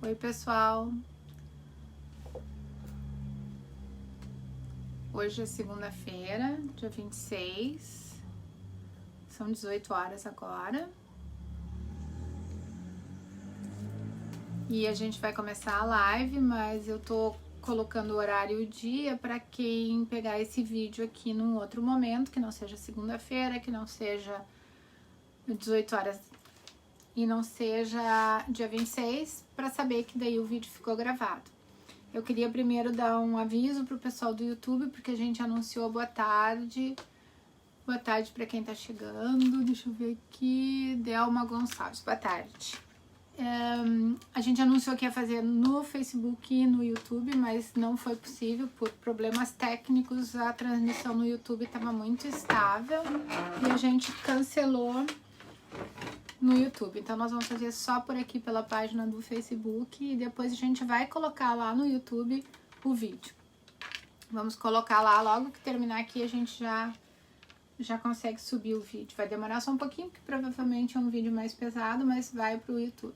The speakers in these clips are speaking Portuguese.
Oi, pessoal. Hoje é segunda-feira, dia 26. São 18 horas agora. E a gente vai começar a live, mas eu tô colocando o horário e o dia para quem pegar esse vídeo aqui num outro momento, que não seja segunda-feira, que não seja 18 horas e não seja dia 26, para saber que daí o vídeo ficou gravado. Eu queria primeiro dar um aviso pro pessoal do YouTube, porque a gente anunciou boa tarde. Boa tarde para quem tá chegando. Deixa eu ver aqui. Delma Gonçalves, boa tarde. A gente anunciou que ia fazer no Facebook e no YouTube, mas não foi possível por problemas técnicos. A transmissão no YouTube estava muito estável e a gente cancelou no YouTube. Então nós vamos fazer só por aqui pela página do Facebook e depois a gente vai colocar lá no YouTube o vídeo. Vamos colocar lá, logo que terminar aqui a gente já consegue subir o vídeo. Vai demorar só um pouquinho, porque provavelmente é um vídeo mais pesado, mas vai pro YouTube.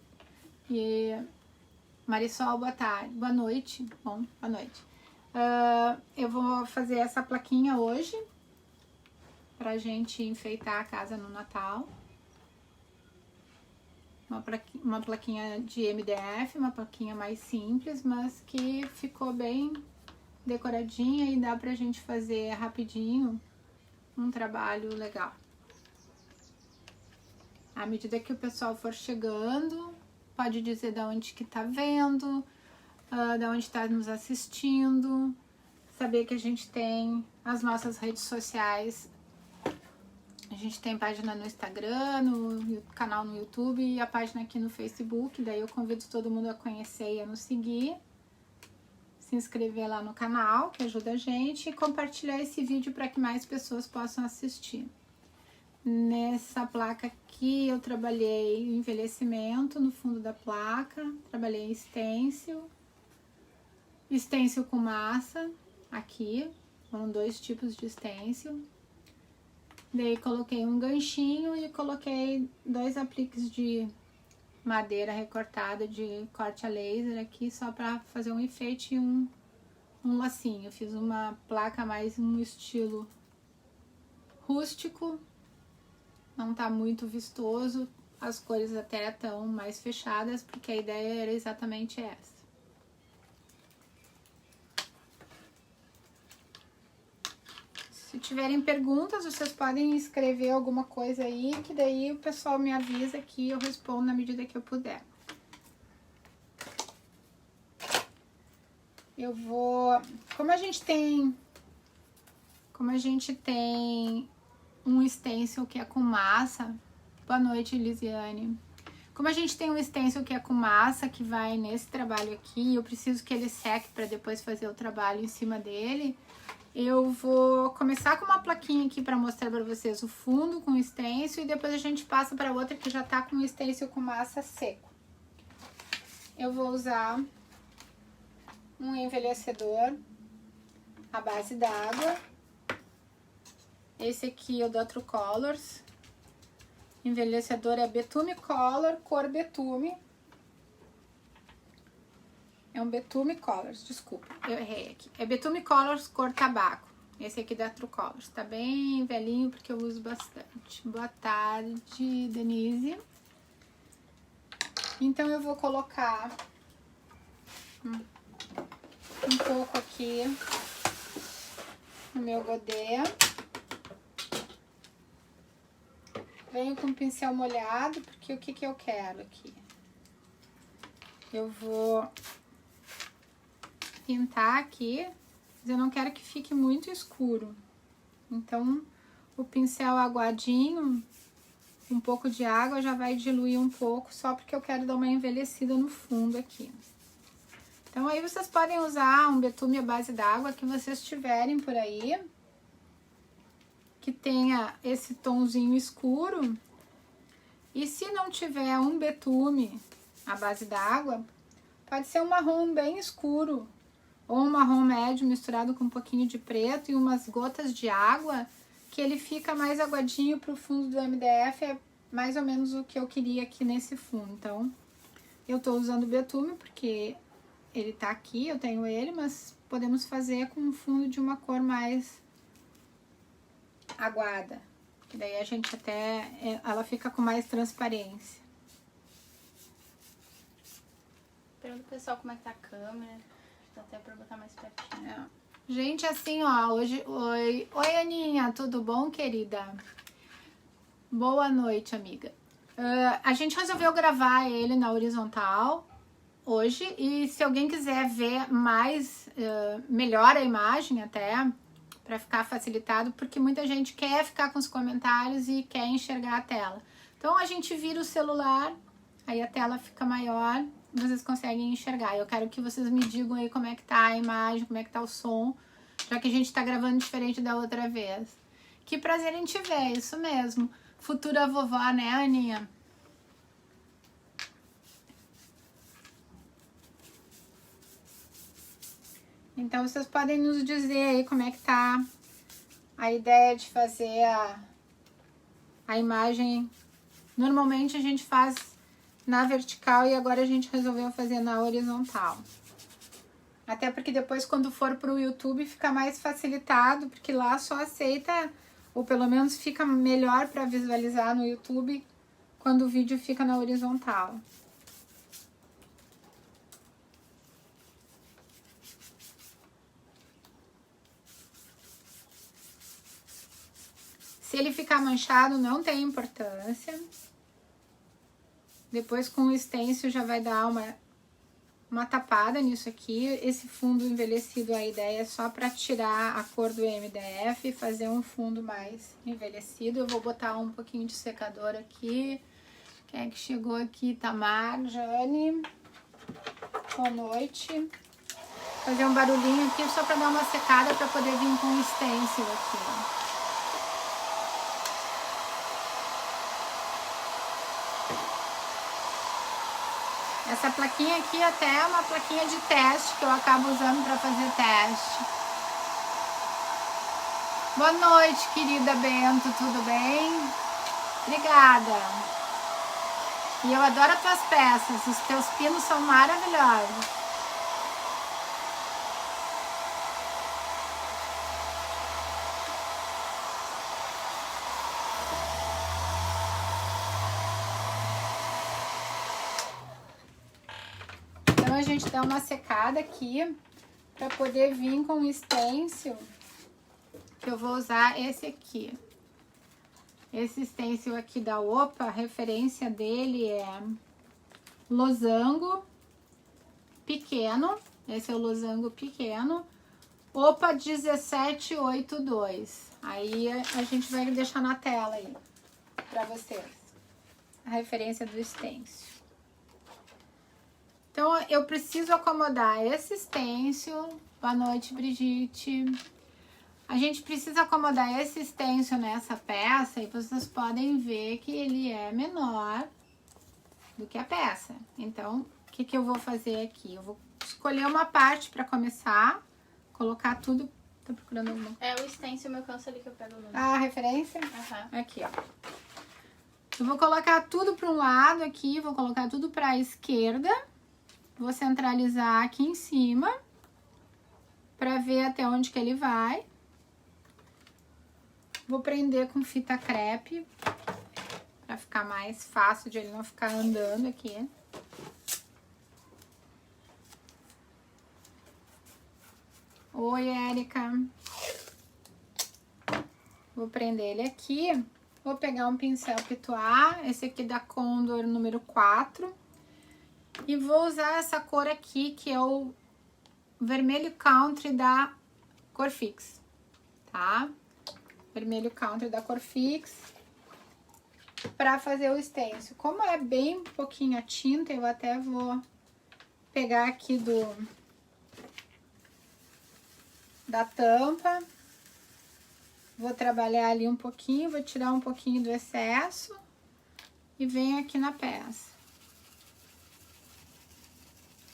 E Marisol, boa tarde, boa noite. Bom, boa noite. Eu vou fazer essa plaquinha hoje pra gente enfeitar a casa no Natal. Uma plaquinha de MDF, uma plaquinha mais simples, mas que ficou bem decoradinha e dá pra gente fazer rapidinho um trabalho legal. À medida que o pessoal for chegando, pode dizer de onde que tá vendo, de onde está nos assistindo, saber que a gente tem as nossas redes sociais. A gente tem página no Instagram, no canal no YouTube e a página aqui no Facebook. Daí eu convido todo mundo a conhecer e a nos seguir. Se inscrever lá no canal, que ajuda a gente. E compartilhar esse vídeo para que mais pessoas possam assistir. Nessa placa aqui eu trabalhei envelhecimento no fundo da placa. Trabalhei stencil com massa aqui. Foram 2 tipos de stencil. Daí coloquei um ganchinho e coloquei 2 apliques de madeira recortada de corte a laser aqui, só para fazer um enfeite e um lacinho. Fiz uma placa mais no estilo rústico, não tá muito vistoso, as cores até estão mais fechadas, porque a ideia era exatamente essa. Se tiverem perguntas, vocês podem escrever alguma coisa aí, que daí o pessoal me avisa que eu respondo na medida que eu puder. Eu vou... Como a gente tem um stencil que é com massa... Boa noite, Lisiane. Como a gente tem um stencil que é com massa, que vai nesse trabalho aqui, eu preciso que ele seque para depois fazer o trabalho em cima dele... Eu vou começar com uma plaquinha aqui para mostrar para vocês o fundo com stencil e depois a gente passa para outra que já tá com o stencil com massa seco. Eu vou usar um envelhecedor à base d'água. Esse aqui é o da True Colors. Envelhecedor é Betume Color, cor Betume. É um Betume Colors, desculpa, eu errei aqui. É Betume Colors, cor tabaco. Esse aqui da True Colors. Tá bem velhinho porque eu uso bastante. Boa tarde, Denise. Então eu vou colocar um pouco aqui no meu godê. Venho com o pincel molhado, porque o que eu quero aqui? Eu vou pintar aqui, mas eu não quero que fique muito escuro. Então, o pincel aguadinho, um pouco de água já vai diluir um pouco, só porque eu quero dar uma envelhecida no fundo aqui. Então, aí vocês podem usar um betume à base d'água que vocês tiverem por aí, que tenha esse tonzinho escuro. E se não tiver um betume à base d'água, pode ser um marrom bem escuro, ou um marrom médio misturado com um pouquinho de preto e umas gotas de água, que ele fica mais aguadinho pro fundo do MDF, é mais ou menos o que eu queria aqui nesse fundo. Então, Eu tô usando o betume porque ele tá aqui, eu tenho ele, mas podemos fazer com um fundo de uma cor mais aguada. Que daí a gente ela fica com mais transparência. Pergunta pro pessoal como é que tá a câmera. Dá até pra botar mais pertinho. É. Gente, assim, ó, hoje... Oi, Aninha, tudo bom, querida? Boa noite, amiga. A gente resolveu gravar ele na horizontal hoje. E se alguém quiser ver mais, melhor a imagem até, para ficar facilitado, porque muita gente quer ficar com os comentários e quer enxergar a tela. Então, a gente vira o celular, aí a tela fica maior, vocês conseguem enxergar. Eu quero que vocês me digam aí como é que tá a imagem, como é que tá o som, já que a gente tá gravando diferente da outra vez. Que prazer em te ver, isso mesmo. Futura vovó, né, Aninha? Então, vocês podem nos dizer aí como é que tá a ideia de fazer a imagem. Normalmente a gente faz na vertical e agora a gente resolveu fazer na horizontal. Até porque depois, quando for para o YouTube, fica mais facilitado, porque lá só aceita, ou pelo menos fica melhor para visualizar no YouTube quando o vídeo fica na horizontal. Se ele ficar manchado, não tem importância. Depois, com o stencil, já vai dar uma tapada nisso aqui. Esse fundo envelhecido, a ideia é só para tirar a cor do MDF e fazer um fundo mais envelhecido. Eu vou botar um pouquinho de secador aqui. Quem é que chegou aqui? Tamar, Jane. Boa noite. Fazer um barulhinho aqui só para dar uma secada para poder vir com o stencil aqui. Essa plaquinha aqui até é uma plaquinha de teste que eu acabo usando para fazer teste. Boa noite, querida Bento, tudo bem? Obrigada. E eu adoro as tuas peças, os teus pinos são maravilhosos. A gente dá uma secada aqui para poder vir com o stencil, que eu vou usar esse aqui. Esse stencil aqui da Opa, a referência dele é losango pequeno. Esse é o losango pequeno. Opa 1782. Aí a gente vai deixar na tela aí para vocês a referência do stencil. Então, eu preciso acomodar esse stencil. Boa noite, Brigitte. A gente precisa acomodar esse stencil nessa peça e vocês podem ver que ele é menor do que a peça. Então, o que eu vou fazer aqui? Eu vou escolher uma parte para começar, colocar tudo... Tô procurando alguma coisa. É o stencil, meu canso ali que eu pego o número. Ah, a referência? Uhum. Aqui, ó. Eu vou colocar tudo para um lado aqui, vou colocar tudo para a esquerda. Vou centralizar aqui em cima para ver até onde que ele vai. Vou prender com fita crepe para ficar mais fácil de ele não ficar andando aqui. Oi, Érica. Vou prender ele aqui. Vou pegar um pincel Pitois, esse aqui da Condor número 4. E vou usar essa cor aqui, que é o vermelho country da Corfix, tá? Vermelho country da Corfix, para fazer o stencil. Como é bem pouquinho a tinta, eu até vou pegar aqui da tampa. Vou trabalhar ali um pouquinho, vou tirar um pouquinho do excesso e venho aqui na peça.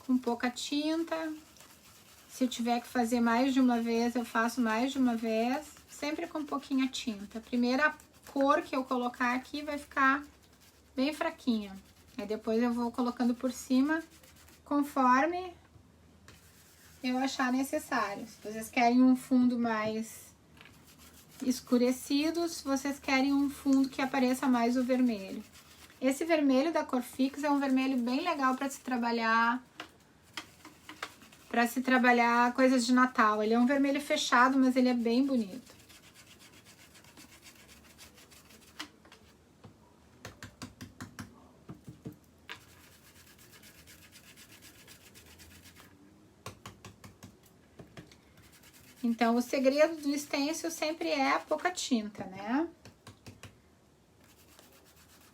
Com pouca tinta. Se eu tiver que fazer mais de uma vez, eu faço mais de uma vez. Sempre com pouquinha tinta. A primeira cor que eu colocar aqui vai ficar bem fraquinha. Aí depois eu vou colocando por cima, conforme eu achar necessário. Se vocês querem um fundo mais escurecido, se vocês querem um fundo que apareça mais o vermelho. Esse vermelho da Corfix é um vermelho bem legal para se trabalhar coisas de Natal. Ele é um vermelho fechado, mas ele é bem bonito. Então, o segredo do stencil sempre é a pouca tinta, né?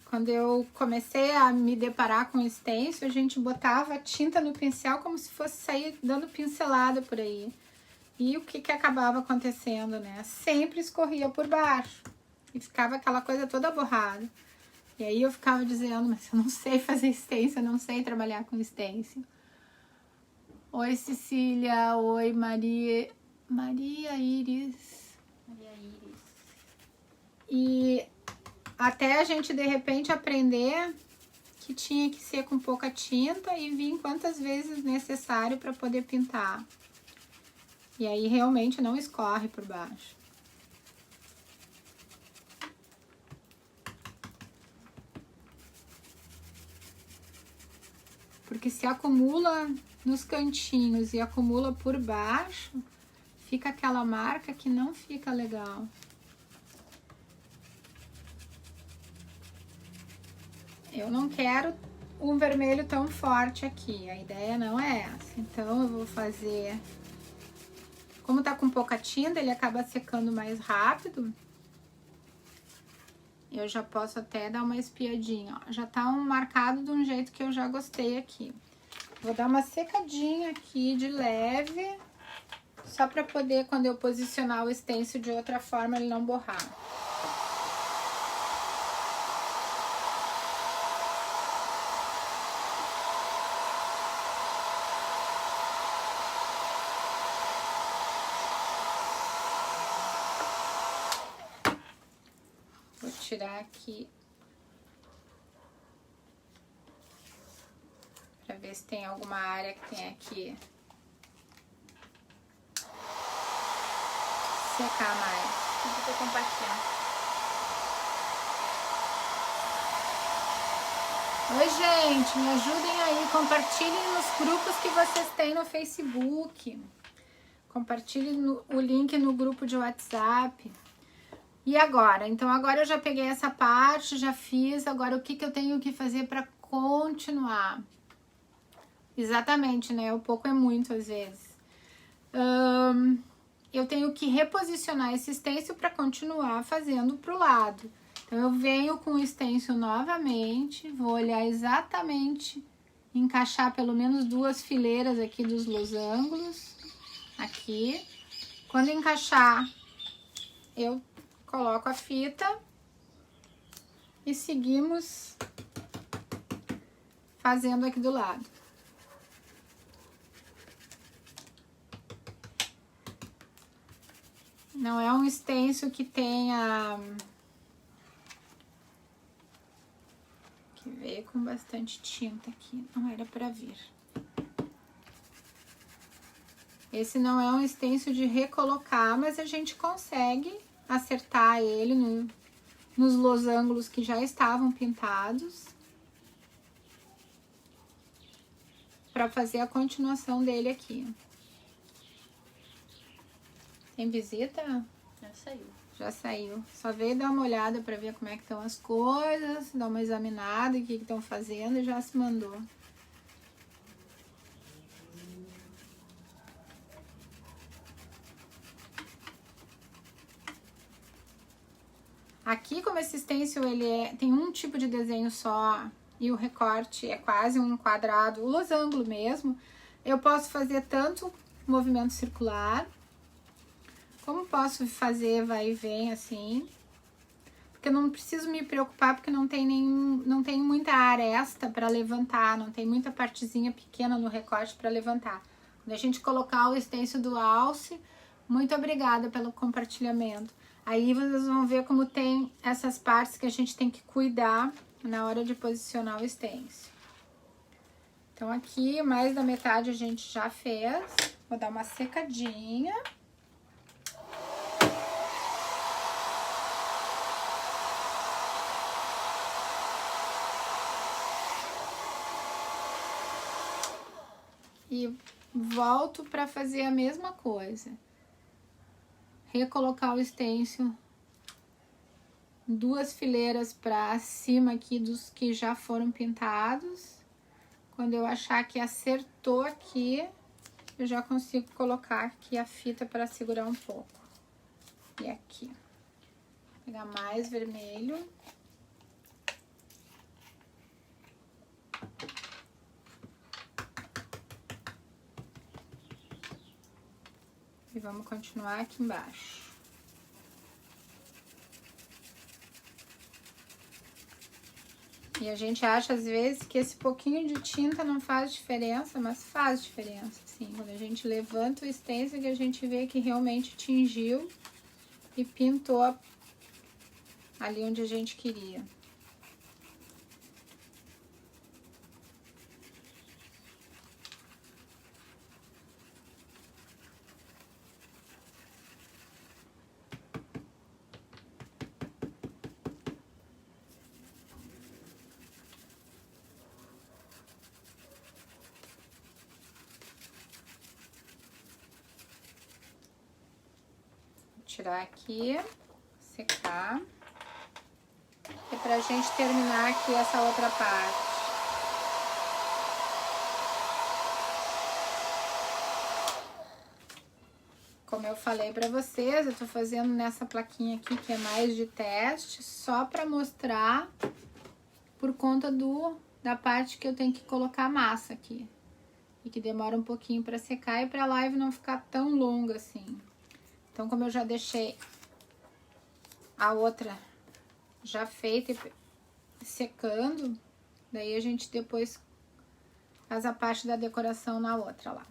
Quando eu comecei a me deparar com stencil, a gente botava tinta no pincel como se fosse sair dando pincelada por aí. E o que acabava acontecendo, né? Sempre escorria por baixo e ficava aquela coisa toda borrada. E aí eu ficava dizendo, mas eu não sei fazer stencil, eu não sei trabalhar com stencil. Oi, Cecília. Oi, Maria Iris. E até a gente, de repente, aprender que tinha que ser com pouca tinta e vir quantas vezes necessário para poder pintar. E aí, realmente, não escorre por baixo. Porque se acumula nos cantinhos e acumula por baixo, fica aquela marca que não fica legal. Eu não quero um vermelho tão forte aqui, a ideia não é essa. Então eu vou fazer... Como tá com pouca tinta, ele acaba secando mais rápido. Eu já posso até dar uma espiadinha, ó. Já tá marcado de um jeito que eu já gostei aqui. Vou dar uma secadinha aqui de leve, só pra poder, quando eu posicionar o stencil de outra forma, ele não borrar. Vou tirar aqui pra ver se tem alguma área que tem aqui. Secar mais. Tudo pra compartilhar. Oi, gente, me ajudem aí, compartilhem nos grupos que vocês têm no Facebook. Compartilhem o link no grupo de WhatsApp. E agora? Então, agora eu já peguei essa parte, já fiz. Agora, o que eu tenho que fazer para continuar? Exatamente, né? O pouco é muito, às vezes. Eu tenho que reposicionar esse stencil para continuar fazendo pro lado. Então, eu venho com o stencil novamente, vou olhar exatamente, encaixar pelo menos 2 fileiras aqui dos losangos, aqui. Quando encaixar, eu coloco a fita e seguimos fazendo aqui do lado. Não é um stencil que tenha... que veio com bastante tinta aqui, não era pra vir. Esse não é um stencil de recolocar, mas a gente consegue acertar ele nos losangos que já estavam pintados para fazer a continuação dele aqui. Tem visita? Já saiu. Já saiu. Só veio dar uma olhada para ver como é que estão as coisas, dar uma examinada, o que estão fazendo e já se mandou. Aqui, como esse stencil ele tem um tipo de desenho só e o recorte é quase um quadrado, o losango mesmo, eu posso fazer tanto movimento circular, como posso fazer vai e vem assim, porque eu não preciso me preocupar porque não tem muita aresta para levantar, não tem muita partezinha pequena no recorte para levantar. Quando a gente colocar o stencil do alce, muito obrigada pelo compartilhamento. Aí vocês vão ver como tem essas partes que a gente tem que cuidar na hora de posicionar o stencil. Então aqui, mais da metade a gente já fez. Vou dar uma secadinha. E volto para fazer a mesma coisa. Recolocar o stencil 2 fileiras para cima aqui dos que já foram pintados. Quando eu achar que acertou aqui, eu já consigo colocar aqui a fita para segurar um pouco. E aqui. Vou pegar mais vermelho. E vamos continuar aqui embaixo. E a gente acha, às vezes, que esse pouquinho de tinta não faz diferença, mas faz diferença, sim. Quando a gente levanta o stencil, que a gente vê que realmente tingiu e pintou ali onde a gente queria. Tirar aqui, secar, e pra gente terminar aqui essa outra parte. Como eu falei pra vocês, eu tô fazendo nessa plaquinha aqui, que é mais de teste, só pra mostrar por conta da parte que eu tenho que colocar a massa aqui. E que demora um pouquinho pra secar e pra live não ficar tão longa assim. Então, como eu já deixei a outra já feita e secando, daí a gente depois faz a parte da decoração na outra lá.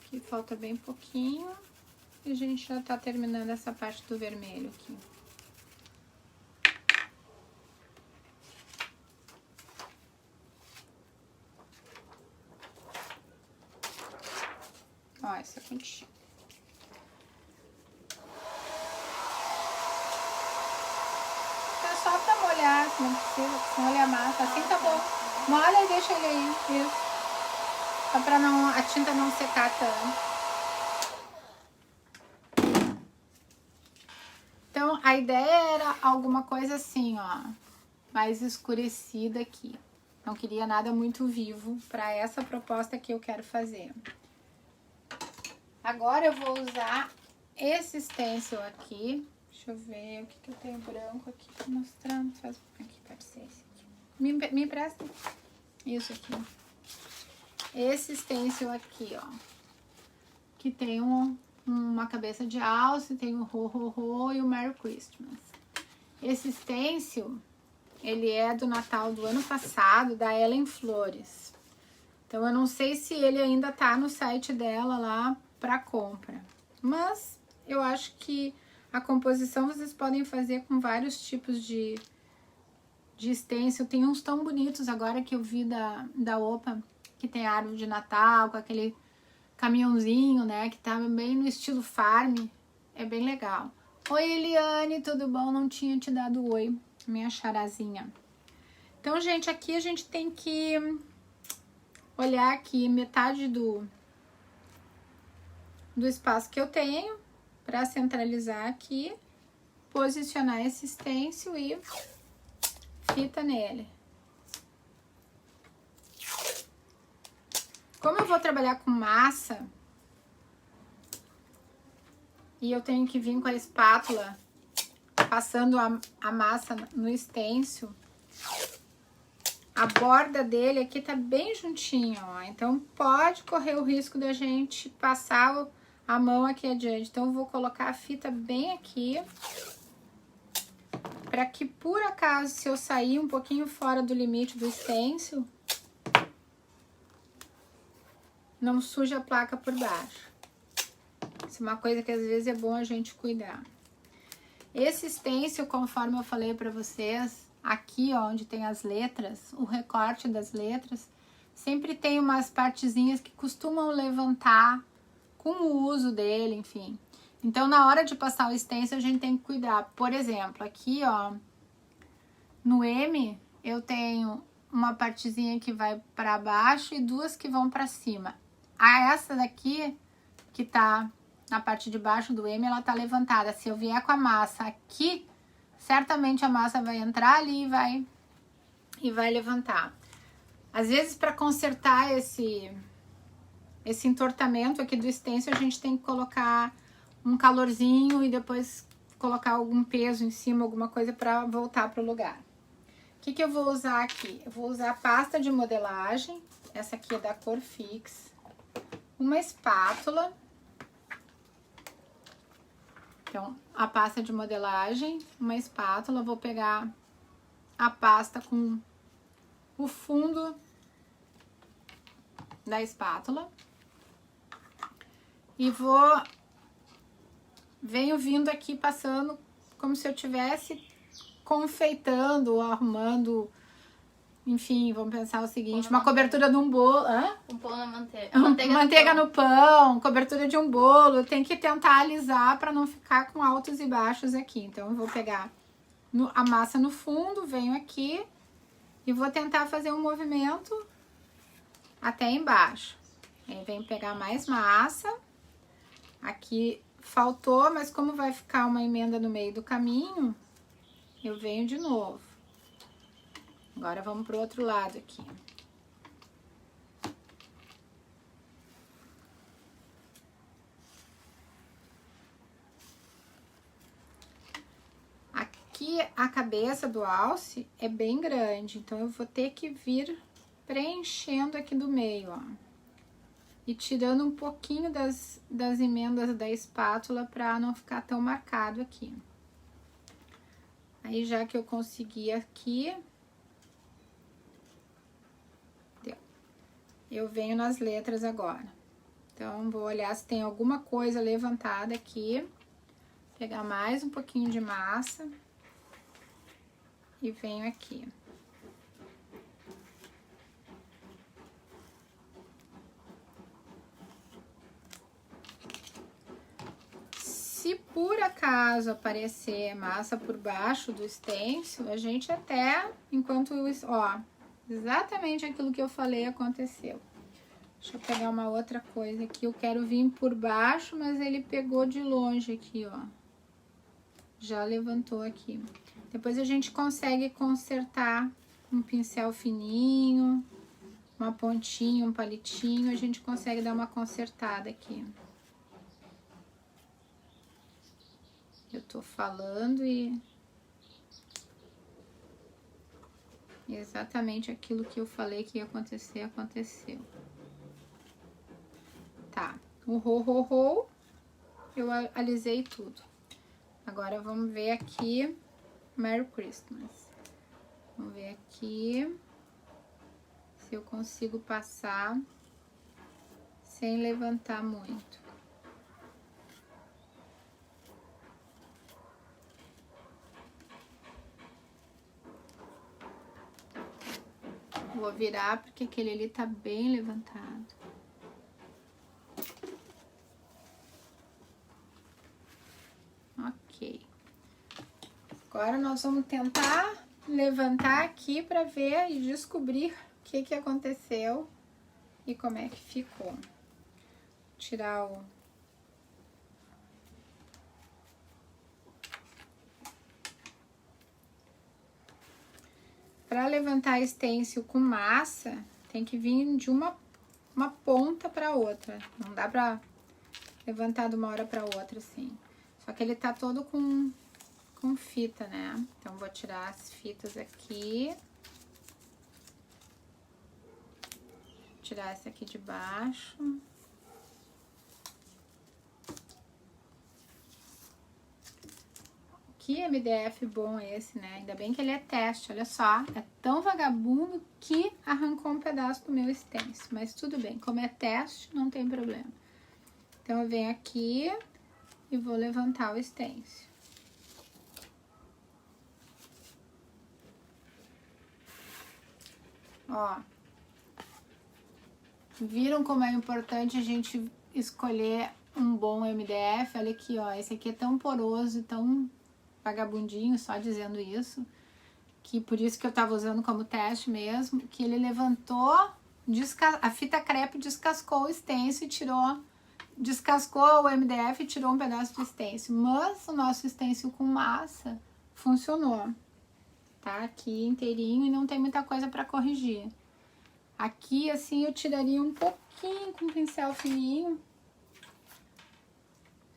Aqui falta bem pouquinho e a gente já tá terminando essa parte do vermelho aqui. Ó, essa contigo. É só pra molhar, se não precisa, se molha a massa. Assim tá bom. Molha e deixa ele aí, isso. Só pra a tinta não secar tanto. Então, a ideia era alguma coisa assim, ó. Mais escurecida aqui. Não queria nada muito vivo pra essa proposta que eu quero fazer. Agora eu vou usar esse stencil aqui. Deixa eu ver o que eu tenho branco aqui pra mostrar. Aqui, pode ser esse aqui. Me empresta isso aqui. Esse stencil aqui, ó. Que tem uma cabeça de alce, tem o Ho Ho Ho e o Merry Christmas. Esse stencil, ele é do Natal do ano passado, da Ellen Flores. Então eu não sei se ele ainda tá no site dela lá para compra, mas eu acho que a composição vocês podem fazer com vários tipos de stencil. Tem uns tão bonitos agora que eu vi da Opa, que tem árvore de Natal, com aquele caminhãozinho, né, que tá bem no estilo farm, é bem legal. Oi Eliane, tudo bom? Não tinha te dado oi, minha charazinha. Então, gente, aqui a gente tem que olhar aqui metade do espaço que eu tenho para centralizar aqui, posicionar esse stencil e fita nele. Como eu vou trabalhar com massa e eu tenho que vir com a espátula passando a massa no stencil, a borda dele aqui tá bem juntinho, ó. Então pode correr o risco da gente passar a mão aqui adiante. Então eu vou colocar a fita bem aqui, para que por acaso, se eu sair um pouquinho fora do limite do stencil, não suje a placa por baixo. Isso é uma coisa que às vezes é bom a gente cuidar. Esse stencil, conforme eu falei para vocês, aqui ó, onde tem as letras, o recorte das letras, sempre tem umas partezinhas que costumam levantar com o uso dele, enfim. Então, na hora de passar o stencil, a gente tem que cuidar. Por exemplo, aqui ó, no M, eu tenho uma partezinha que vai para baixo e duas que vão para cima. Essa daqui, que tá na parte de baixo do M, ela tá levantada. Se eu vier com a massa aqui, certamente a massa vai entrar ali e vai levantar. Às vezes, para consertar esse entortamento aqui do stencil, a gente tem que colocar um calorzinho e depois colocar algum peso em cima, alguma coisa para voltar para o lugar. O que eu vou usar aqui? Eu vou usar pasta de modelagem, essa aqui é da cor Fix, uma espátula. Então, a pasta de modelagem, uma espátula, vou pegar a pasta com o fundo da espátula e venho vindo aqui passando como se eu tivesse confeitando ou arrumando, enfim, vamos pensar o seguinte, uma cobertura de um bolo, um pão na manteiga. Manteiga no pão, cobertura de um bolo, tem que tentar alisar para não ficar com altos e baixos aqui. Então eu vou pegar a massa no fundo, venho aqui e vou tentar fazer um movimento até embaixo. Aí venho pegar mais massa, aqui faltou, mas como vai ficar uma emenda no meio do caminho, eu venho de novo. Agora vamos pro outro lado aqui. Aqui a cabeça do alce é bem grande, então eu vou ter que vir preenchendo aqui do meio, ó. E tirando um pouquinho das emendas da espátula para não ficar tão marcado aqui. Aí, já que eu consegui aqui, eu venho nas letras agora. Então, vou olhar se tem alguma coisa levantada aqui. Pegar mais um pouquinho de massa. E venho aqui. Se por acaso aparecer massa por baixo do stencil, a gente até, enquanto ó, exatamente aquilo que eu falei aconteceu. Deixa eu pegar uma outra coisa aqui, eu quero vir por baixo, mas ele pegou de longe aqui, ó. Já levantou aqui. Depois a gente consegue consertar um pincel fininho, uma pontinha, um palitinho, a gente consegue dar uma consertada aqui. Eu tô falando e exatamente aquilo que eu falei que ia acontecer, aconteceu. Tá, o ho, eu alisei tudo. Agora vamos ver aqui, Merry Christmas. Vamos ver aqui se eu consigo passar sem levantar muito. Vou virar porque aquele ali tá bem levantado. Ok. Agora nós vamos tentar levantar aqui para ver e descobrir o que aconteceu e como é que ficou. Tirar o... Para levantar stencil com massa, tem que vir de uma ponta para outra. Não dá para levantar de uma hora para outra assim. Só que ele tá todo com fita, né? Então, vou tirar as fitas aqui. Tirar essa aqui de baixo. O Que MDF bom esse, né? Ainda bem que ele é teste, olha só. É tão vagabundo que arrancou um pedaço do meu stencil. Mas tudo bem, como é teste, não tem problema. Então, eu venho aqui e vou levantar o stencil. Ó. Viram como é importante a gente escolher um bom MDF? Olha aqui, ó. Esse aqui é tão poroso e tão vagabundinho, só dizendo isso, que por isso que eu tava usando como teste mesmo, que ele levantou, a fita crepe descascou o stencil e tirou, descascou o MDF e tirou um pedaço do stencil, mas o nosso stencil com massa funcionou, tá aqui inteirinho e não tem muita coisa para corrigir. Aqui assim eu tiraria um pouquinho com um pincel fininho,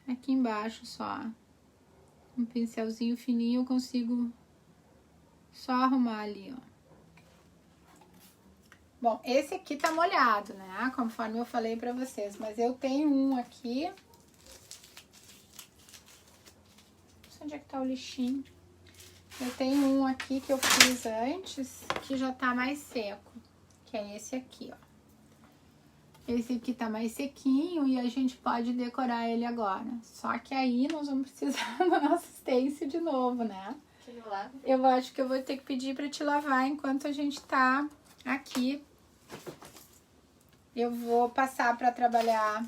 aqui embaixo só. Um pincelzinho fininho eu consigo só arrumar ali, ó. Bom, esse aqui tá molhado, né? Conforme eu falei pra vocês. Mas eu tenho um aqui. Não sei onde é que tá o lixinho. Eu tenho um aqui que eu fiz antes, que já tá mais seco. Que é esse aqui, ó. Esse aqui tá mais sequinho e a gente pode decorar ele agora. Só que aí nós vamos precisar do nosso stencil de novo, né? Eu acho que eu vou ter que pedir pra te lavar enquanto a gente tá aqui. Eu vou passar pra trabalhar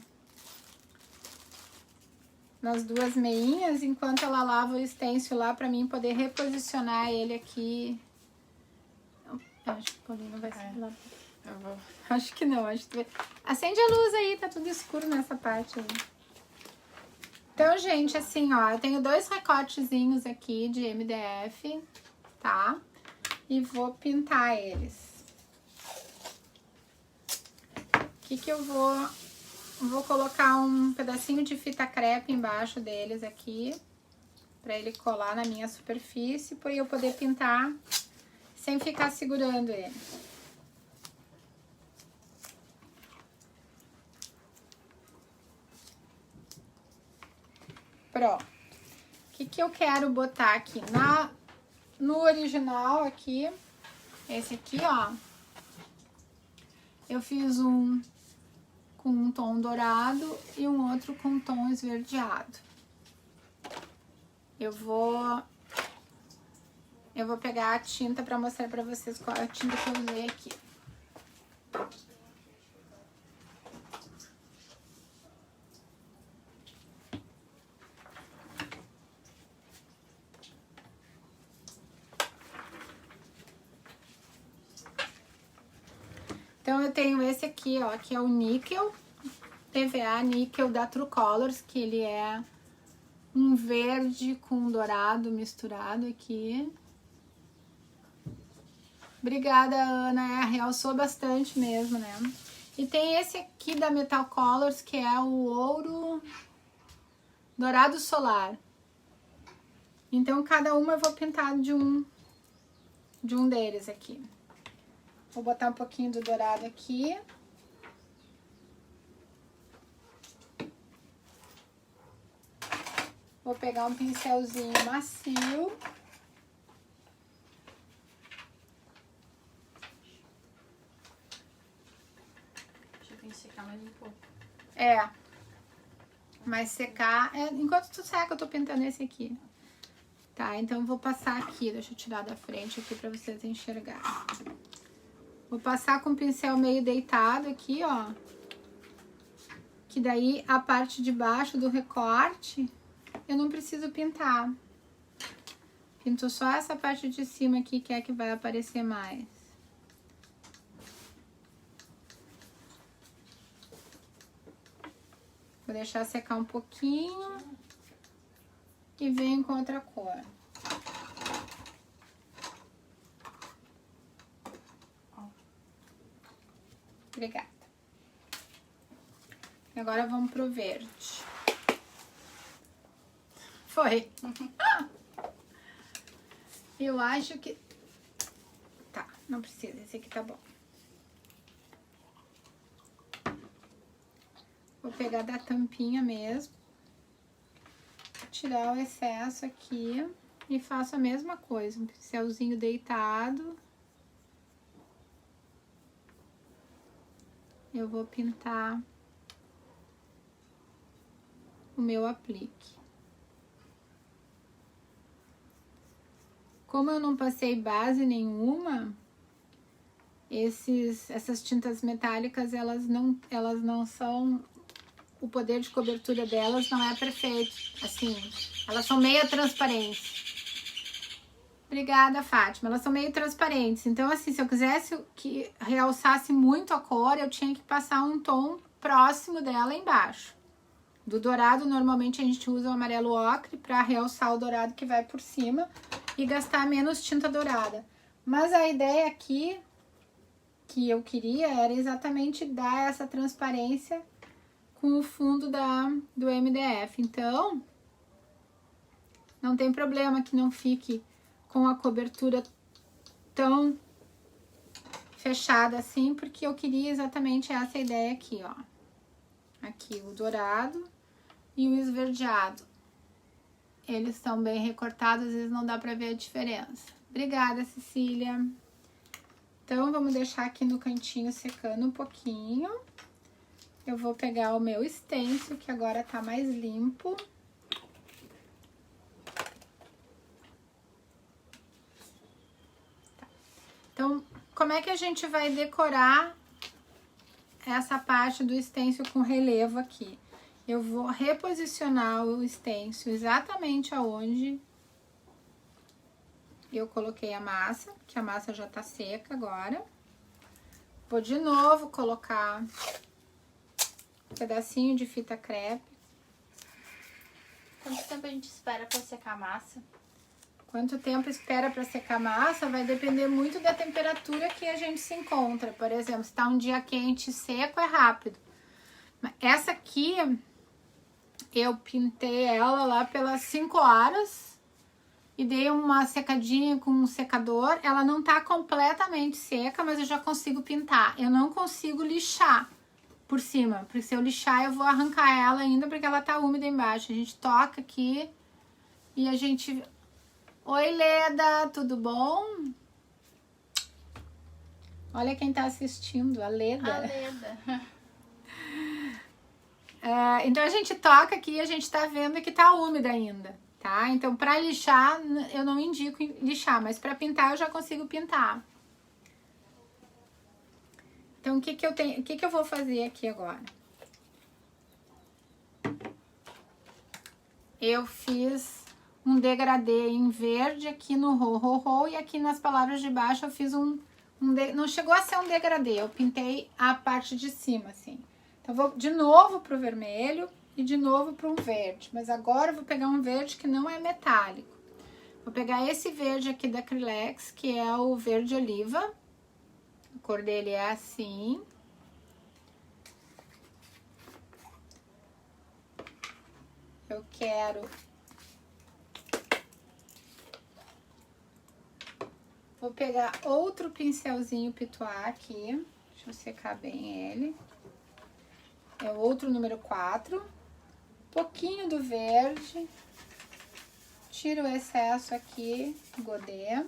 nas duas meinhas, enquanto ela lava o stencil lá pra mim poder reposicionar ele aqui. Eu acho que o Paulinho vai ser lá. Eu vou. Acho que não, acho que... Acende a luz aí, tá tudo escuro nessa parte aí. Então, gente, assim, ó, eu tenho 2 recortezinhos aqui de MDF, tá? E vou pintar eles. O que eu vou... Vou colocar um pedacinho de fita crepe embaixo deles aqui, pra ele colar na minha superfície, pra eu poder pintar sem ficar segurando ele. Pronto. O que eu quero botar aqui? No original aqui, esse aqui, ó, eu fiz um com um tom dourado e um outro com um tom esverdeado. Eu vou pegar a tinta pra mostrar pra vocês qual é a tinta que eu usei aqui. Então, eu tenho esse aqui, ó, que é o níquel, PVA níquel da True Colors, que ele é um verde com dourado misturado aqui. Obrigada, Ana, realçou bastante mesmo, né? E tem esse aqui da Metal Colors, que é o ouro dourado solar. Então, cada uma eu vou pintar de um deles aqui. Vou botar um pouquinho do dourado aqui. Vou pegar um pincelzinho macio. Acho que tem que secar mais um pouco. É. Mas secar... enquanto tu seca, eu tô pintando esse aqui. Tá, então eu vou passar aqui. Deixa eu tirar da frente aqui pra vocês enxergarem. Vou passar com o pincel meio deitado aqui, ó. Que daí a parte de baixo do recorte eu não preciso pintar. Pinto só essa parte de cima aqui que é que vai aparecer mais. Vou deixar secar um pouquinho e venho com outra cor. Obrigada. E agora vamos pro verde. Foi. Eu acho que... Tá, não precisa. Esse aqui tá bom. Vou pegar da tampinha mesmo. Tirar o excesso aqui. E faço a mesma coisa, um pincelzinho deitado. Eu vou pintar o meu aplique. Como eu não passei base nenhuma, essas tintas metálicas, elas não são... O poder de cobertura delas não é perfeito, assim, elas são meio transparentes. Obrigada, Fátima. Elas são meio transparentes, então assim, se eu quisesse que realçasse muito a cor, eu tinha que passar um tom próximo dela embaixo. Do dourado, normalmente a gente usa o amarelo ocre para realçar o dourado que vai por cima e gastar menos tinta dourada. Mas a ideia aqui que eu queria era exatamente dar essa transparência com o fundo do MDF. Então, não tem problema que não fique com a cobertura tão fechada assim, porque eu queria exatamente essa ideia aqui, ó. Aqui o dourado e o esverdeado. Eles estão bem recortados, às vezes não dá pra ver a diferença. Obrigada, Cecília. Então, vamos deixar aqui no cantinho secando um pouquinho. Eu vou pegar o meu stencil, que agora tá mais limpo. Tá. Então, como é que a gente vai decorar essa parte do stencil com relevo aqui? Eu vou reposicionar o stencil exatamente aonde eu coloquei a massa, que a massa já tá seca agora. Vou de novo colocar um pedacinho de fita crepe. Quanto tempo a gente espera pra secar a massa? Quanto tempo espera para secar a massa vai depender muito da temperatura que a gente se encontra. Por exemplo, se tá um dia quente e seco, é rápido. Essa aqui, eu pintei ela lá pelas 5 horas e dei uma secadinha com um secador. Ela não tá completamente seca, mas eu já consigo pintar. Eu não consigo lixar por cima, porque se eu lixar eu vou arrancar ela ainda porque ela tá úmida embaixo. A gente toca aqui e a gente... Oi, Leda, tudo bom? Olha quem tá assistindo, a Leda. A Leda. Então a gente toca aqui e a gente tá vendo que tá úmida ainda, tá? Então pra lixar, eu não indico lixar, mas pra pintar eu já consigo pintar. Então o que eu vou fazer aqui agora? Eu fiz um degradê em verde aqui no ro, e aqui nas palavras de baixo eu fiz não chegou a ser um degradê, eu pintei a parte de cima, assim. Então, vou de novo pro vermelho e de novo pro um verde. Mas agora eu vou pegar um verde que não é metálico. Vou pegar esse verde aqui da Acrylex, que é o verde oliva. A cor dele é assim. Eu quero... Vou pegar outro pincelzinho pituá aqui. Deixa eu secar bem ele. É o outro número 4. Pouquinho do verde. Tiro o excesso aqui, godê.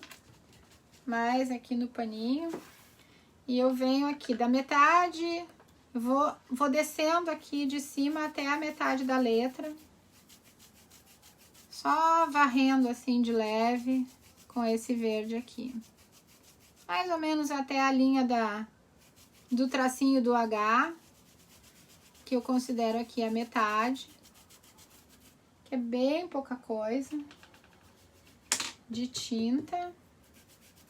Mais aqui no paninho. E eu venho aqui da metade, vou descendo aqui de cima até a metade da letra. Só varrendo assim de leve com esse verde aqui. Mais ou menos até a linha do tracinho do H, que eu considero aqui a metade. Que é bem pouca coisa de tinta.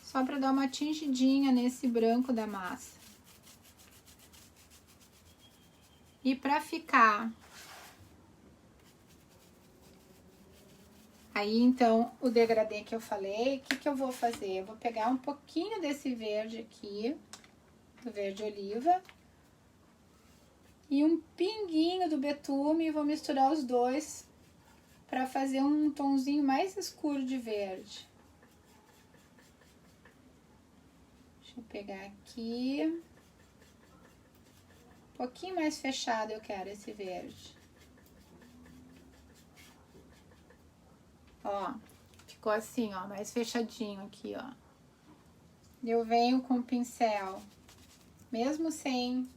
Só para dar uma tingidinha nesse branco da massa. E para ficar... Aí, então, o degradê que eu falei, o que eu vou fazer? Eu vou pegar um pouquinho desse verde aqui, do verde oliva, e um pinguinho do betume, e vou misturar os dois para fazer um tonzinho mais escuro de verde. Deixa eu pegar aqui. Um pouquinho mais fechado eu quero esse verde. Ó, ficou assim, ó, mais fechadinho aqui, ó. Eu venho com o pincel, mesmo sem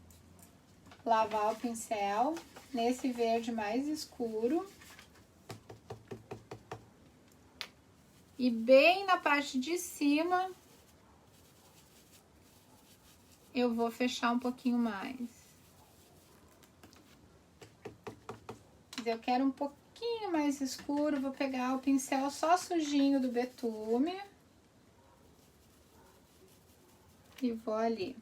lavar o pincel, nesse verde mais escuro. E bem na parte de cima, eu vou fechar um pouquinho mais. Mas eu quero um pouquinho mais escuro, vou pegar o pincel só sujinho do betume. E vou ali.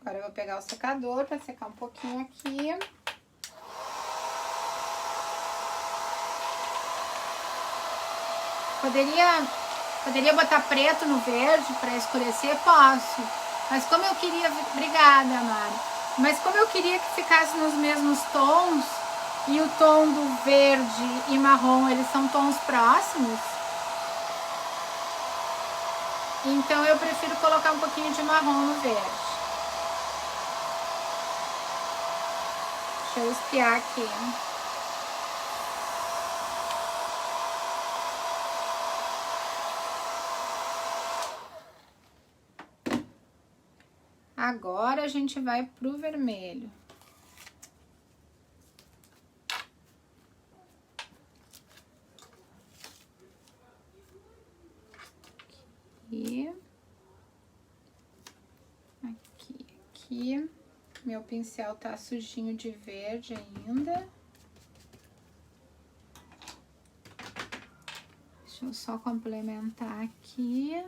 Agora eu vou pegar o secador para secar um pouquinho aqui. Poderia botar preto no verde para escurecer? Posso. Mas como eu queria... Obrigada, Mari. Mas como eu queria que ficasse nos mesmos tons, e o tom do verde e marrom, eles são tons próximos, então eu prefiro colocar um pouquinho de marrom no verde. Deixa eu espiar aqui. Agora a gente vai pro vermelho. Aqui. Meu pincel tá sujinho de verde ainda. Deixa eu só complementar aqui.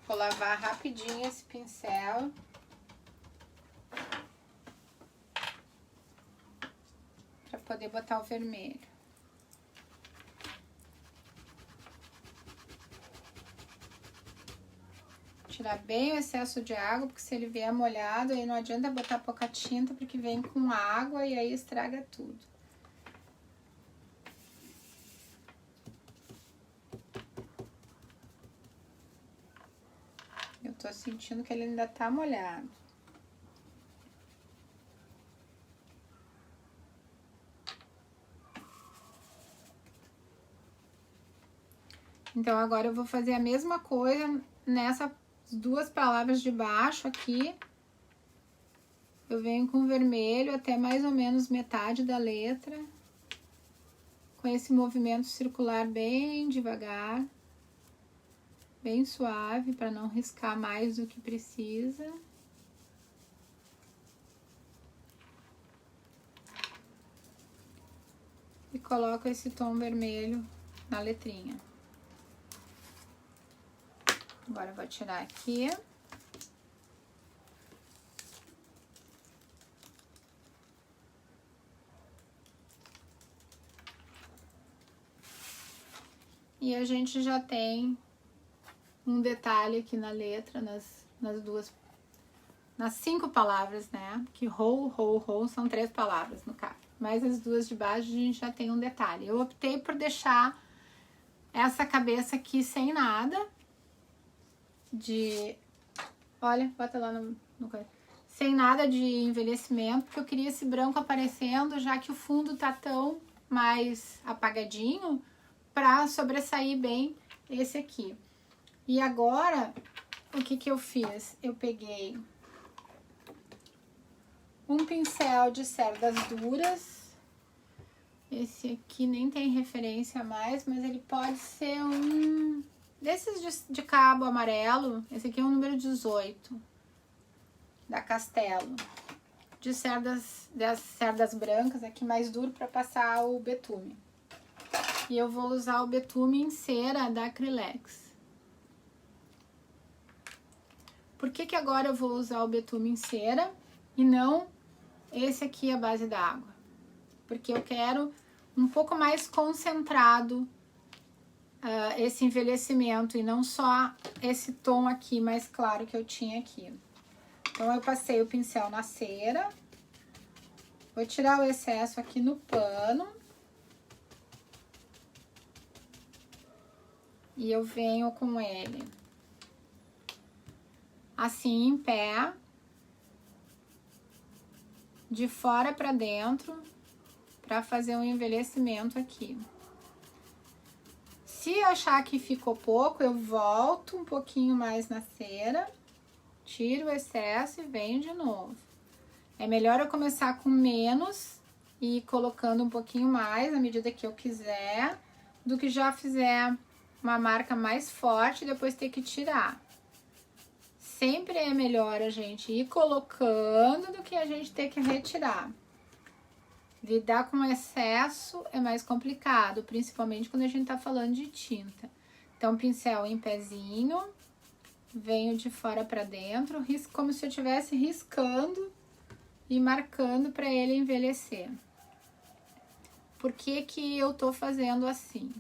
Vou lavar rapidinho esse pincel. Para poder botar o vermelho. Tirar bem o excesso de água, porque se ele vier molhado, aí não adianta botar pouca tinta, porque vem com água e aí estraga tudo. Eu tô sentindo que ele ainda tá molhado. Então, agora eu vou fazer a mesma coisa nessas duas palavras de baixo aqui. Eu venho com vermelho até mais ou menos metade da letra. Com esse movimento circular bem devagar. Bem suave, para não riscar mais do que precisa. E coloco esse tom vermelho na letrinha. Agora eu vou tirar aqui. E a gente já tem um detalhe aqui na letra, nas 5 palavras, né? Que roll são 3 palavras no caso. Mas as duas de baixo a gente já tem um detalhe. Eu optei por deixar essa cabeça aqui sem nada. Olha, bota lá no sem nada de envelhecimento, porque eu queria esse branco aparecendo, já que o fundo tá tão mais apagadinho, pra sobressair bem esse aqui. E agora, o que eu fiz? Eu peguei um pincel de cerdas duras. Esse aqui nem tem referência mais, mas ele pode ser um desses de cabo amarelo. Esse aqui é o número 18 da Castelo, das cerdas brancas, aqui mais duro para passar o betume. E eu vou usar o betume em cera da Acrylex. Por que agora eu vou usar o betume em cera e não esse aqui à base d'água? Porque eu quero um pouco mais concentrado esse envelhecimento e não só esse tom aqui mais claro que eu tinha aqui. Então, eu passei o pincel na cera, vou tirar o excesso aqui no pano. e eu venho com ele assim em pé, de fora para dentro, para fazer um envelhecimento aqui. Se achar que ficou pouco, eu volto um pouquinho mais na cera, tiro o excesso e venho de novo. É melhor eu começar com menos e ir colocando um pouquinho mais à medida que eu quiser, do que já fizer uma marca mais forte e depois ter que tirar. Sempre é melhor a gente ir colocando do que a gente ter que retirar. Lidar com excesso é mais complicado, principalmente quando a gente tá falando de tinta. Então, pincel em pezinho, venho de fora para dentro, como se eu estivesse riscando e marcando para ele envelhecer. Por que que eu tô fazendo assim?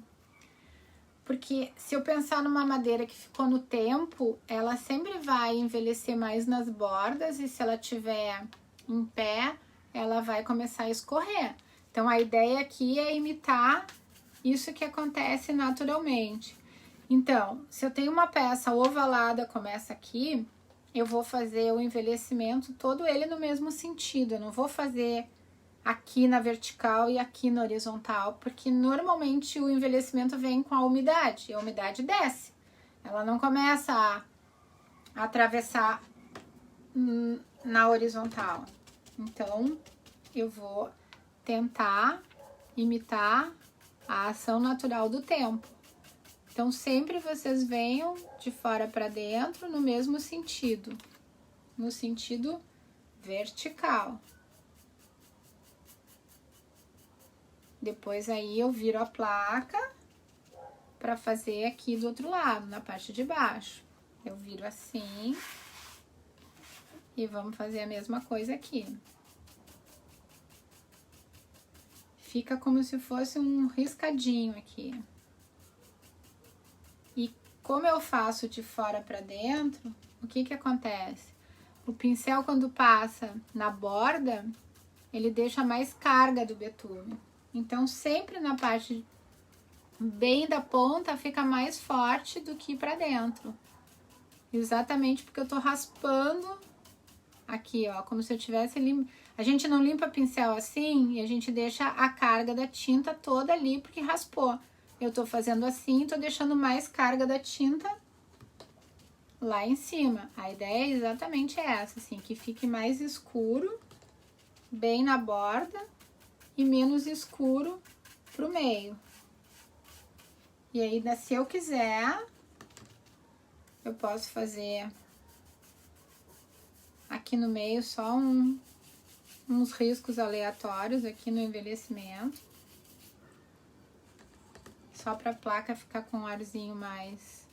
Porque se eu pensar numa madeira que ficou no tempo, ela sempre vai envelhecer mais nas bordas e se ela tiver em pé, ela vai começar a escorrer. Então a ideia aqui é imitar isso que acontece naturalmente. Então, se eu tenho uma peça ovalada como essa aqui, eu vou fazer o envelhecimento todo ele no mesmo sentido. Eu não vou fazer aqui na vertical e aqui na horizontal, porque normalmente o envelhecimento vem com a umidade desce. Ela não começa a atravessar na horizontal. Então, eu vou tentar imitar a ação natural do tempo. Então, sempre vocês venham de fora para dentro no mesmo sentido, no sentido vertical. Depois aí eu viro a placa para fazer aqui do outro lado, na parte de baixo. Eu viro assim e vamos fazer a mesma coisa aqui. Fica como se fosse um riscadinho aqui. E como eu faço de fora para dentro, o que que acontece? O pincel, quando passa na borda, ele deixa mais carga do betume. Então, sempre na parte bem da ponta fica mais forte do que para dentro. Exatamente porque eu tô raspando aqui, ó, como se eu tivesse A gente não limpa pincel assim e a gente deixa a carga da tinta toda ali porque raspou. Eu tô fazendo assim e tô deixando mais carga da tinta lá em cima. A ideia é exatamente essa, assim, que fique mais escuro, bem na borda, e menos escuro pro meio. E aí, se eu quiser, eu posso fazer aqui no meio só uns riscos aleatórios aqui no envelhecimento. Só pra placa ficar com um arzinho mais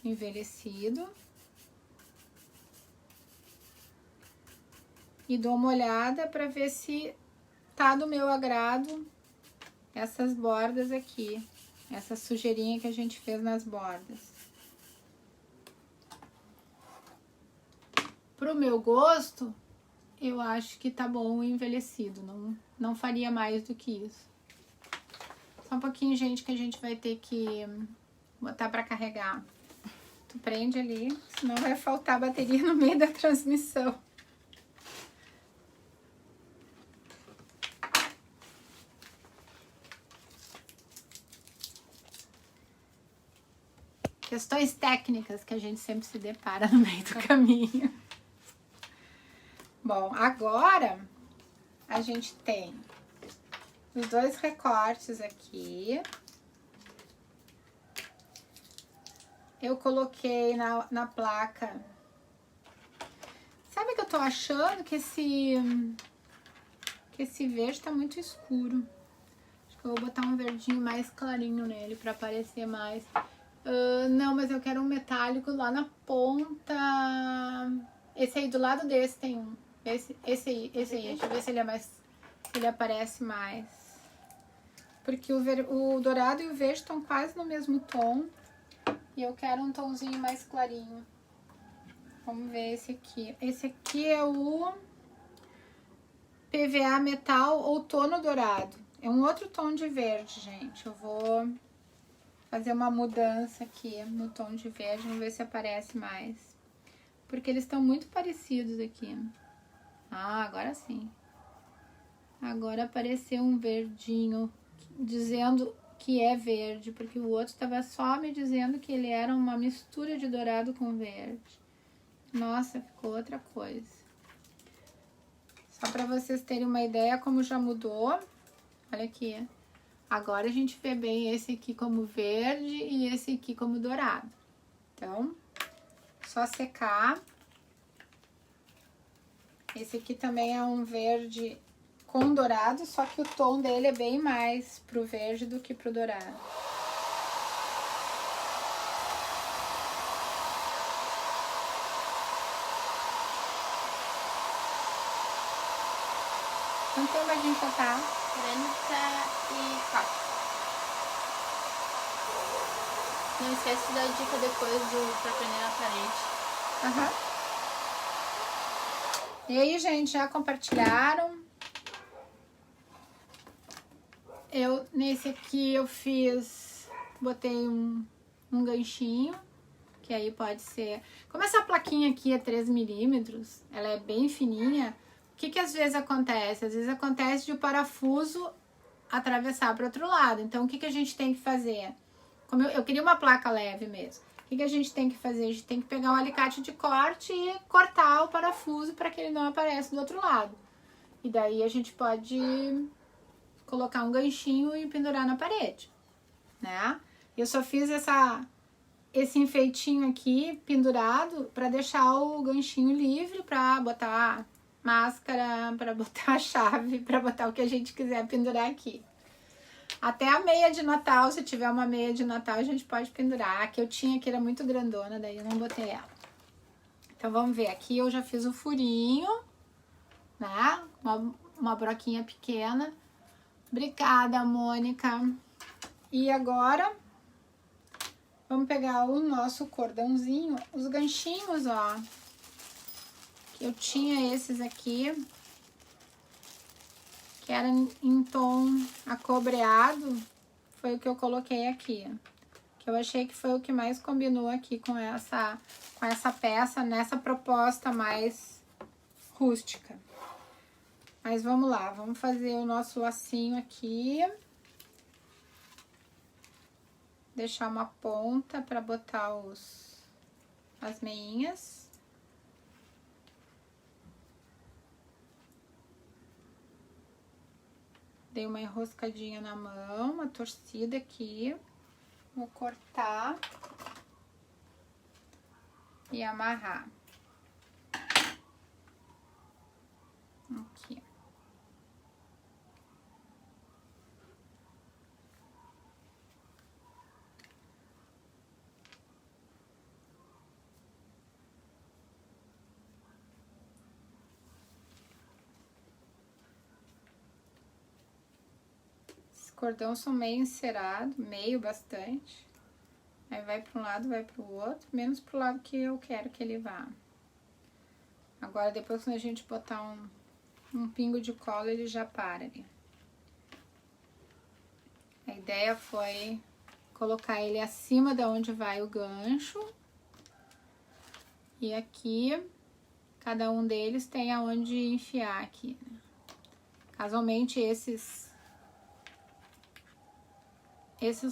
envelhecido. E dou uma olhada pra ver se tá do meu agrado essas bordas aqui, essa sujeirinha que a gente fez nas bordas. Pro meu gosto, eu acho que tá bom o envelhecido, não faria mais do que isso. Só um pouquinho, gente, que a gente vai ter que botar pra carregar. Tu prende ali, senão vai faltar bateria no meio da transmissão. Questões técnicas que a gente sempre se depara no meio do caminho. Bom, agora a gente tem os dois recortes aqui. Eu coloquei na placa. Sabe que eu tô achando que esse verde tá muito escuro. Acho que eu vou botar um verdinho mais clarinho nele pra aparecer mais. Não, mas eu quero um metálico lá na ponta. Esse aí, do lado desse tem um. Esse aí. Deixa eu ver se ele é mais... Se ele aparece mais. Porque o dourado e o verde estão quase no mesmo tom. E eu quero um tomzinho mais clarinho. Vamos ver esse aqui. Esse aqui é o PVA Metal Outono Dourado. É um outro tom de verde, gente. Eu vou fazer uma mudança aqui no tom de verde, vamos ver se aparece mais. Porque eles estão muito parecidos aqui. Ah, agora sim. Agora apareceu um verdinho, dizendo que é verde, porque o outro estava só me dizendo que ele era uma mistura de dourado com verde. Nossa, ficou outra coisa. Só para vocês terem uma ideia como já mudou. Olha aqui. Agora a gente vê bem esse aqui como verde e esse aqui como dourado. Então, só secar. Esse aqui também é um verde com dourado, só que o tom dele é bem mais pro verde do que pro dourado. Quanto tempo a gente já tá? 44. Não esquece da dica depois pra prender na parede. Aham. E aí, gente, já compartilharam? Nesse aqui eu botei um ganchinho, que aí pode ser... Como essa plaquinha aqui é 3 milímetros, ela é bem fininha, o que às vezes acontece? Às vezes acontece de o parafuso atravessar para o outro lado. Então, o que a gente tem que fazer? Como eu queria uma placa leve mesmo. O que a gente tem que fazer? A gente tem que pegar um alicate de corte e cortar o parafuso para que ele não apareça do outro lado. E daí a gente pode colocar um ganchinho e pendurar na parede, né? Eu só fiz esse enfeitinho aqui pendurado para deixar o ganchinho livre para botar máscara, para botar a chave, para botar o que a gente quiser pendurar aqui. Até a meia de Natal, se tiver uma meia de Natal, a gente pode pendurar. A que eu tinha aqui era muito grandona, daí eu não botei ela. Então vamos ver, aqui eu já fiz o furinho, né? Uma broquinha pequena. Obrigada, Mônica. E agora, vamos pegar o nosso cordãozinho, os ganchinhos, ó. Eu tinha esses aqui, que eram em tom acobreado, foi o que eu coloquei aqui. Que eu achei que foi o que mais combinou aqui com essa peça, nessa proposta mais rústica. Mas vamos lá, vamos fazer o nosso lacinho aqui. Deixar uma ponta para botar as meinhas. Dei uma enroscadinha na mão, uma torcida aqui. Vou cortar e amarrar. Aqui. Cordão são meio encerado, meio bastante. Aí vai para um lado, vai para o outro, menos pro lado que eu quero que ele vá. Agora, depois quando a gente botar um pingo de cola, ele já para ali. A ideia foi colocar ele acima da onde vai o gancho. E aqui, cada um deles tem aonde enfiar aqui, né? Casualmente, esses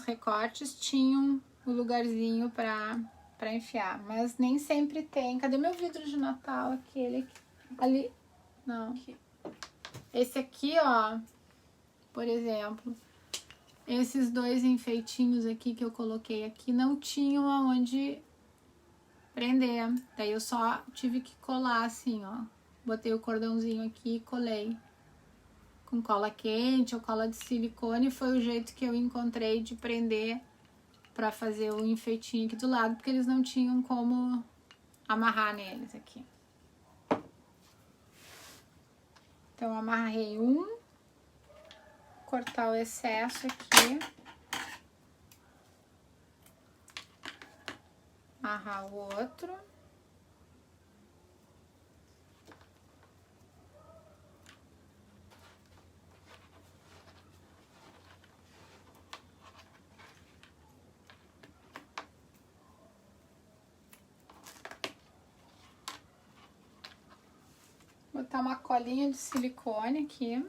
recortes tinham o lugarzinho pra enfiar, mas nem sempre tem. Cadê meu vidro de Natal? Aquele ali, não. Aqui. Esse aqui, ó, por exemplo, esses dois enfeitinhos aqui que eu coloquei aqui não tinham aonde prender. Daí eu só tive que colar assim, ó. Botei o cordãozinho aqui e colei. Com cola quente ou cola de silicone, foi o jeito que eu encontrei de prender para fazer o enfeitinho aqui do lado, porque eles não tinham como amarrar neles aqui. Então, amarrei um, cortar o excesso aqui, amarrar o outro. botar uma colinha de silicone aqui.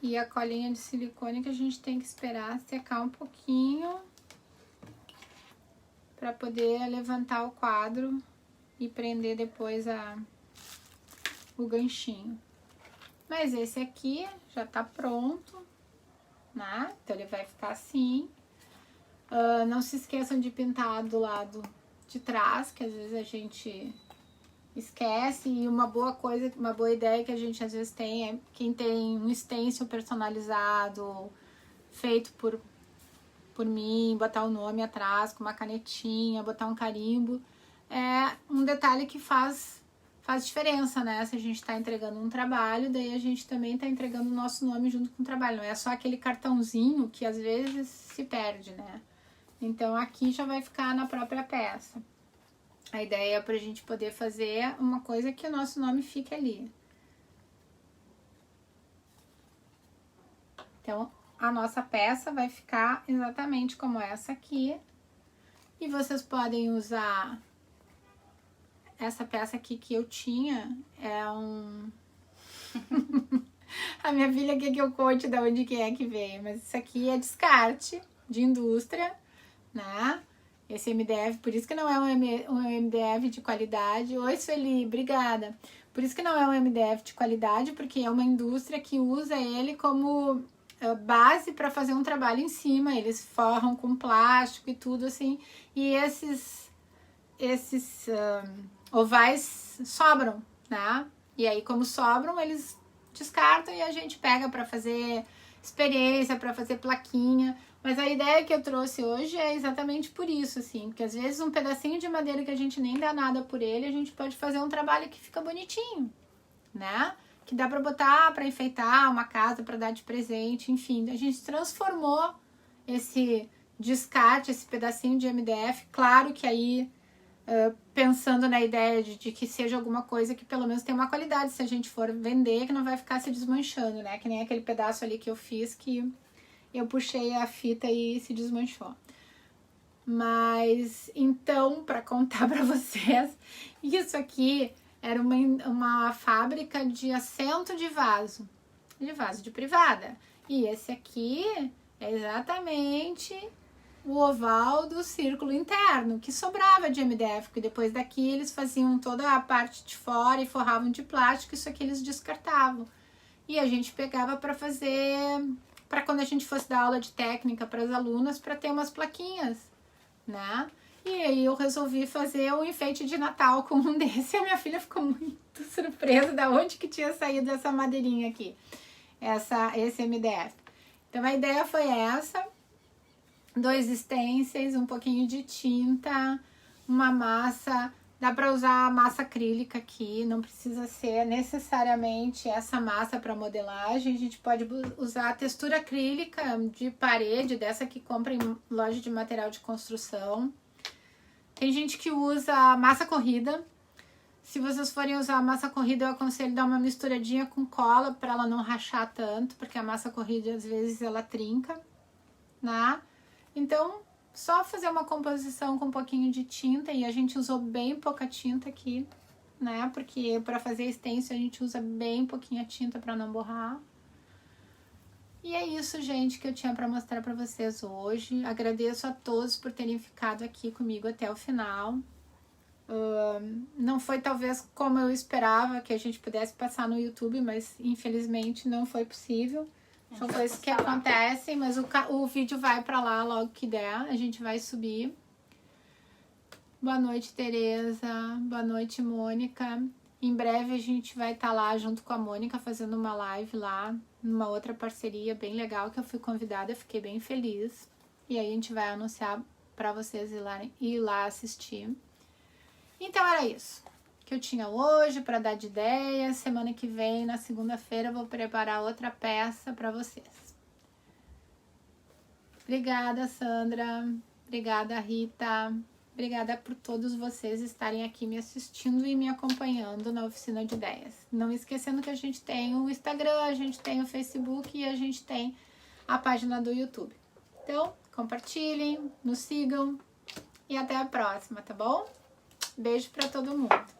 E a colinha de silicone que a gente tem que esperar secar um pouquinho para poder levantar o quadro e prender depois o ganchinho. Mas esse aqui já tá pronto, né? Então ele vai ficar assim. Não se esqueçam de pintar do lado de trás, que às vezes a gente esquece. E uma boa coisa, uma boa ideia que a gente às vezes tem é quem tem um stencil personalizado, feito por mim, botar o nome atrás com uma canetinha, botar um carimbo. É um detalhe que faz diferença, né? Se a gente tá entregando um trabalho, daí a gente também tá entregando o nosso nome junto com o trabalho. Não é só aquele cartãozinho que às vezes se perde, né? Então aqui já vai ficar na própria peça. A ideia é pra gente poder fazer uma coisa que o nosso nome fique ali. Então, a nossa peça vai ficar exatamente como essa aqui. E vocês podem usar essa peça aqui que eu tinha, é um... A minha filha quer que eu conte de onde que é que veio, mas isso aqui é descarte de indústria, né? Esse MDF, por isso que não é um MDF de qualidade. Oi, Sueli, obrigada. Por isso que não é um MDF de qualidade, porque é uma indústria que usa ele como base para fazer um trabalho em cima. Eles forram com plástico e tudo assim. E esses ovais sobram, né? E aí, como sobram, eles descartam e a gente pega para fazer experiência, para fazer plaquinha. Mas a ideia que eu trouxe hoje é exatamente por isso, assim, porque às vezes um pedacinho de madeira que a gente nem dá nada por ele, a gente pode fazer um trabalho que fica bonitinho, né? Que dá para botar, para enfeitar uma casa, para dar de presente, enfim. A gente transformou esse descarte, esse pedacinho de MDF, claro que aí pensando na ideia de que seja alguma coisa que pelo menos tenha uma qualidade, se a gente for vender, que não vai ficar se desmanchando, né? Que nem aquele pedaço ali que eu fiz, que eu puxei a fita e se desmanchou. Mas, então, para contar para vocês, isso aqui era uma fábrica de assento de vaso de privada. E esse aqui é exatamente o oval do círculo interno, que sobrava de MDF, porque depois daqui eles faziam toda a parte de fora e forravam de plástico, isso aqui eles descartavam. E a gente pegava para fazer, para quando a gente fosse dar aula de técnica para as alunas, para ter umas plaquinhas, né? E aí eu resolvi fazer um enfeite de Natal com um desse, e a minha filha ficou muito surpresa de onde que tinha saído essa madeirinha aqui, esse MDF. Então a ideia foi essa: 2 stencils, um pouquinho de tinta, uma massa. Dá para usar massa acrílica aqui, não precisa ser necessariamente essa massa para modelagem. A gente pode usar a textura acrílica de parede, dessa que compra em loja de material de construção. Tem gente que usa massa corrida. Se vocês forem usar massa corrida, eu aconselho dar uma misturadinha com cola para ela não rachar tanto, porque a massa corrida às vezes ela trinca, né? Então, só fazer uma composição com um pouquinho de tinta, e a gente usou bem pouca tinta aqui, né? Porque para fazer stencil a gente usa bem pouquinha tinta para não borrar. E é isso, gente, que eu tinha para mostrar para vocês hoje. Agradeço a todos por terem ficado aqui comigo até o final. Não foi talvez como eu esperava que a gente pudesse passar no YouTube, mas infelizmente não foi possível. São coisas que acontecem, mas o vídeo vai pra lá logo que der, a gente vai subir. Boa noite, Tereza. Boa noite, Mônica. Em breve a gente vai estar lá junto com a Mônica fazendo uma live lá, numa outra parceria bem legal que eu fui convidada, fiquei bem feliz. E aí a gente vai anunciar pra vocês ir lá assistir. Então era isso que eu tinha hoje para dar de ideia. Semana que vem, na segunda-feira, eu vou preparar outra peça para vocês. Obrigada, Sandra. Obrigada, Rita. obrigada por todos vocês estarem aqui me assistindo e me acompanhando na Oficina de Ideias. Não esquecendo que a gente tem o Instagram, a gente tem o Facebook e a gente tem a página do YouTube. Então, compartilhem, nos sigam e até a próxima, tá bom? Beijo pra todo mundo.